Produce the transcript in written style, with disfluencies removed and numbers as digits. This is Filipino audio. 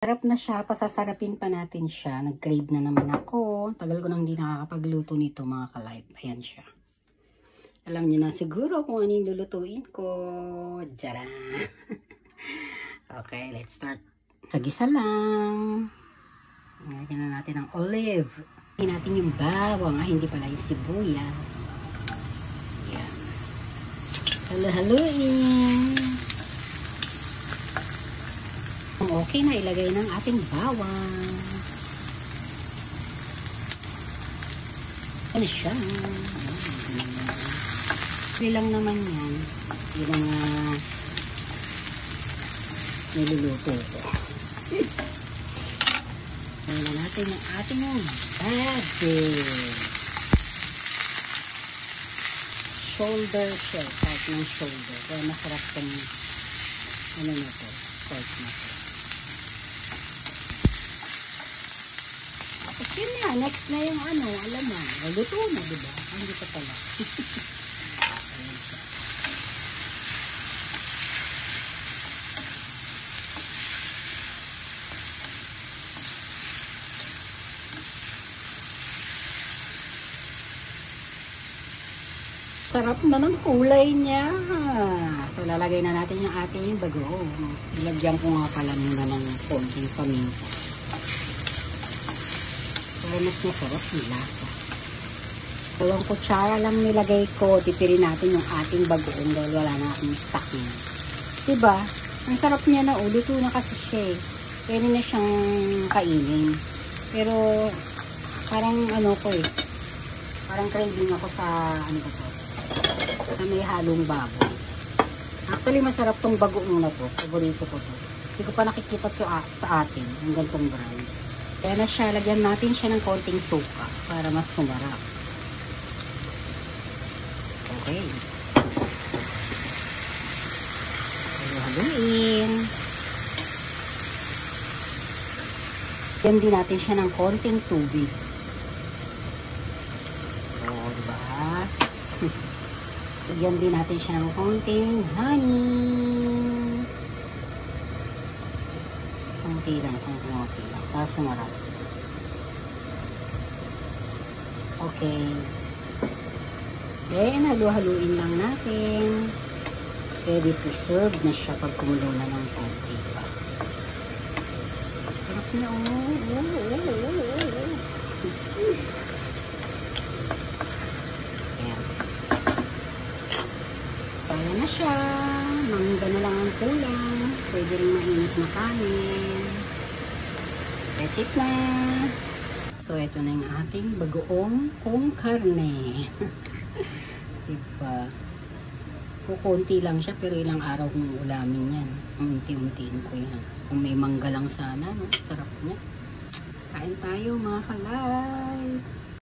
Sarap na siya, pasasarapin pa natin siya. Nag-crave na naman ako. Tagal ko nang hindi nakakapagluto nito mga ka-live. Ayan siya. Alam niyo na siguro kung ano yung lulutuin ko. Tcharan! Okay, let's start. Sagisa lang. Lagyan na natin ng olive. Lagyan natin yung bawang. Hindi pala yung sibuyas. Ayan. Halo-haloin. Okay na, ilagay ng ating bawang. Ano siya? Hindi lang naman yan. Yung mga niluluto ko. Ayan na natin yung ating basil. Shoulder siya. Part ng shoulder. Kaya masarap kong ano na to. Part na to. Yun na, next na yung ano, alam mo, luto na, diba? Hindi pa pala. Ayan siya. Sarap na ng kulay niya. So, lalagay na natin yung ating bagoong. Ilagyan ko nga pala muna ng konting paminta. Para mas masarap yung lasa. Dalawang kutsara lang nilagay ko. Tipirin natin yung ating bagoong dahil wala na akong stock na. Diba? Ang sarap niya na. Luto na kasi siya eh. Pwede na siyang kainin. Pero parang ano ko eh. Parang craving ako sa ano ba to? Sa may halong baboy. Actually masarap tong bagoong na to. Paborito ko to. Hindi ko pa nakikita sa atin. Yung gantong brand. Kaya na siya, lagyan natin siya ng konting suka para mas sumarap. Okay. Haluin. Lagyan din natin siya ng konting tubig. O, diba? Lagyan din natin siya ng konting honey. Konti lang. Para sumarap. Okay. Then, halu-haluin lang natin. Ready to serve na siya pag kumulo na ng konti pa. Sarap niya, Ayan. Kaya na siya. Mangga na lang ang kulang. Pwede rin mainit na kanin. That's it na. So, ito na yung ating bagoong kong karne. Diba? Kukunti lang siya, pero ilang araw kong ulamin yan. Unti-untiin ko yan. Kung may mangga lang sana, no? Sarap niya. Kain tayo mga kalay.